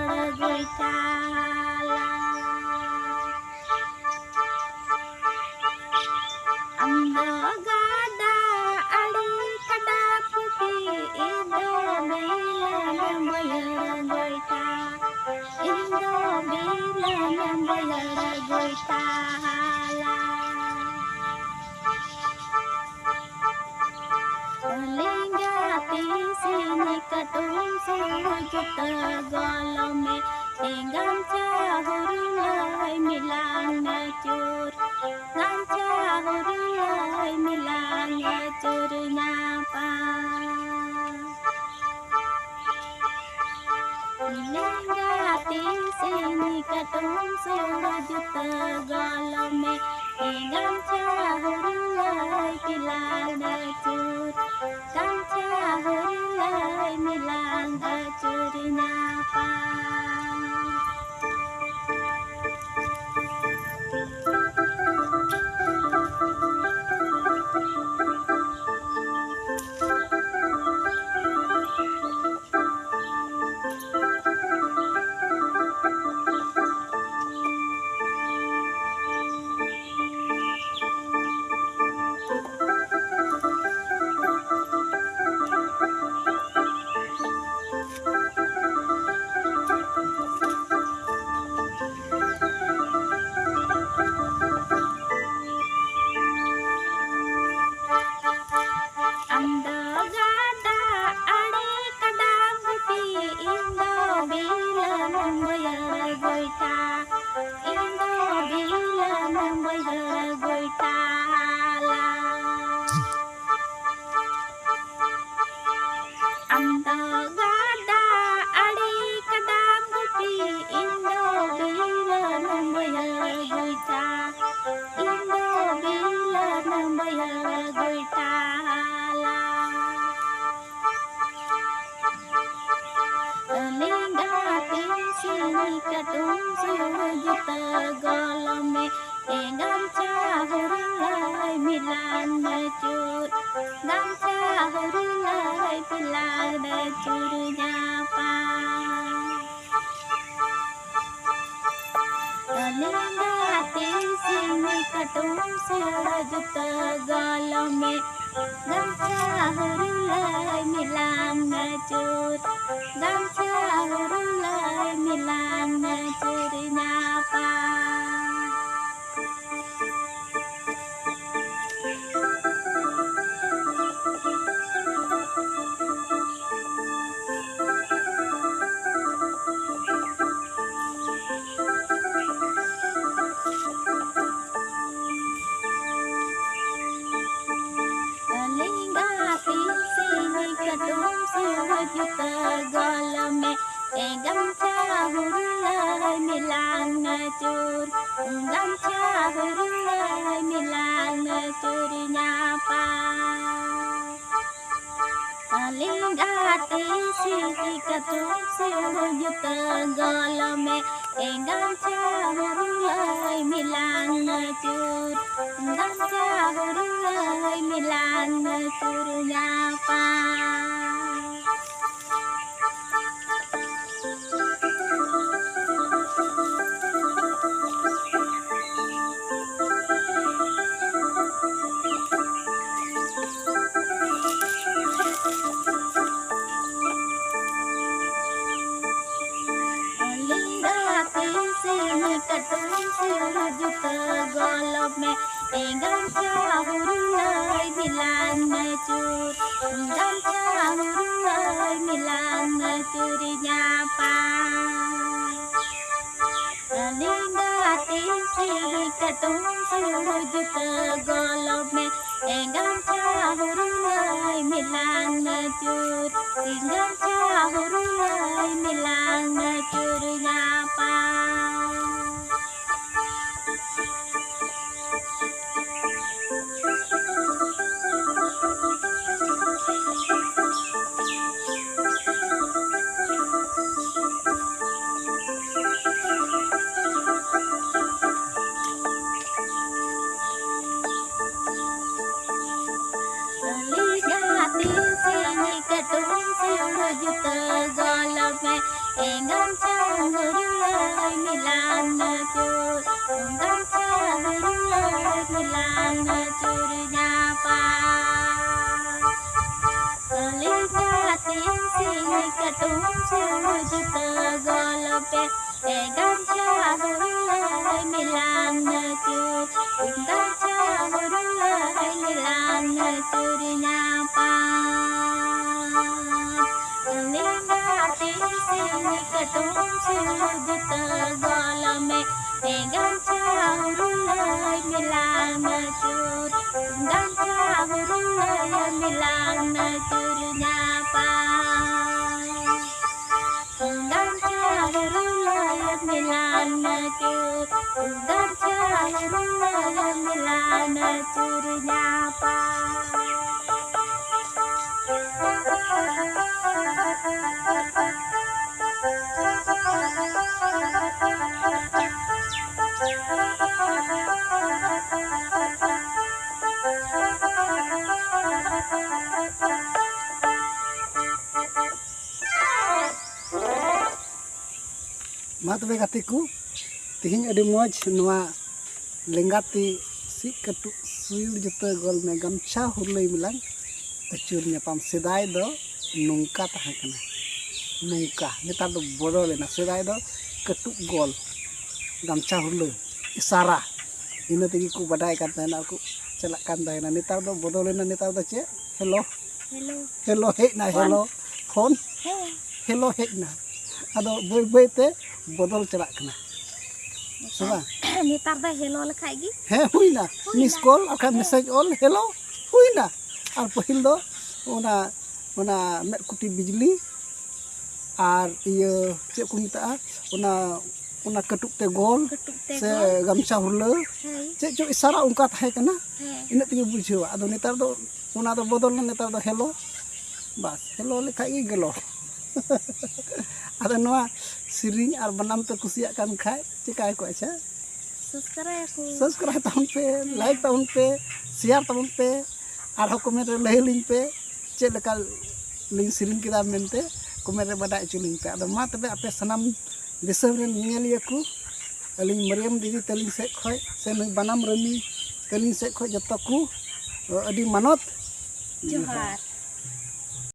बयड़ गोइठाला अंदगादा अड़ी कदा पुपी इदो बेलन बयड़ गोइठा इदो बेलन बयड़ गोइठाला sini katung sujud galam में gancha hurulai milang ngacur gancha hurulai milang ngacur nyapa lenggati sini katung sujud galam में gancha hurulai milang ngacur gancha hurulai milang ngacur nyapa katung sujud galam में gancha hurulai milang ngacur gancha hurulai milang ngacur nyapa lenggati sini katung sujud galam में gancha hurulai milang ngacur gancha hurulai milang ngacur nyapa katung sujud galam में gancha hurulai milang ngacur gancha hurulai milang ngacur nyapa lenggati sini katung sujud galam में gancha hurulai milang ngacur gancha hurulai milang ngacur nyapa sini katung sujud galam में gancha hurulai milang ngacur gancha hurulai milang ngacur nyapa lenggati sini katung sujud galam में gancha hurulai milang ngacur gancha hurulai milang ngacur nyapa sini katung sujud galam में gamcha hurulai milan cur gamcha hurulai milan cur nyapa Ligati sini ketum sujud golope gamcha hurulai milan cur gamcha hurulai milan cur nyapa Ligati sini ketum sujud golome gamcha hurulai milan cur gamcha hurulai milan cur nyapa gamcha hurulai milan cur gamcha hurulai milan cur nyapa मा तबे गातेकु तिहिं अडी मौज नवा लेंगाती सी कटु सुयुर जुता गोल में गमछा हुरलई मिलांग अचुर ᱧᱟᱯᱟᱢ सेदाय दो नौका तहां कना नौका नेतार दो बदल लेना सेदाय दो कटु गोल गमछा हुरलई इशारा इन तेगी को बडाय कान तहना को चलक कान तहना नेतार दो बदल लेना नेतार दो चे हेलो हेलो हेलो हेना हेलो फोन हेलो हेना अदो बय बयते बदल चलक कना सुबा नेतार दा हेलो लखाय गी हे हुइना मिस कॉल अखा मैसेज ऑल हेलो हुइना और पहिल दो ओना मेटकुटी बिजली और इयो चे को मिता ओना कटुक ते गोल से गमछा हुरले चे जो इशारा उनका थाहे कना इन तेगे बुझेवा अदो नेतार दो ओना दो बदल ना नेतार दो हेलो बस हेलो लेखा गी गेलो अदो नवा सिरिंग और बनाम तो कुसिया कान खाय चिकाय को अच्छा सब्सक्राइब ताउन पे लाइक ताउन पे शेयर ताउन पे और कमेंट रे लहे लिंग पे चे लका लिंग सिरिंग केदा मेनते कमेंट रे बडाय चुलिंग पे अदो मा तबे आपे सनाम दिसम रे नियलिया को अलिंग मरियम दीदी तलिंग से खय से नई बनाम रमी तलिंग से खय जत्ता को अडी मानत जोहार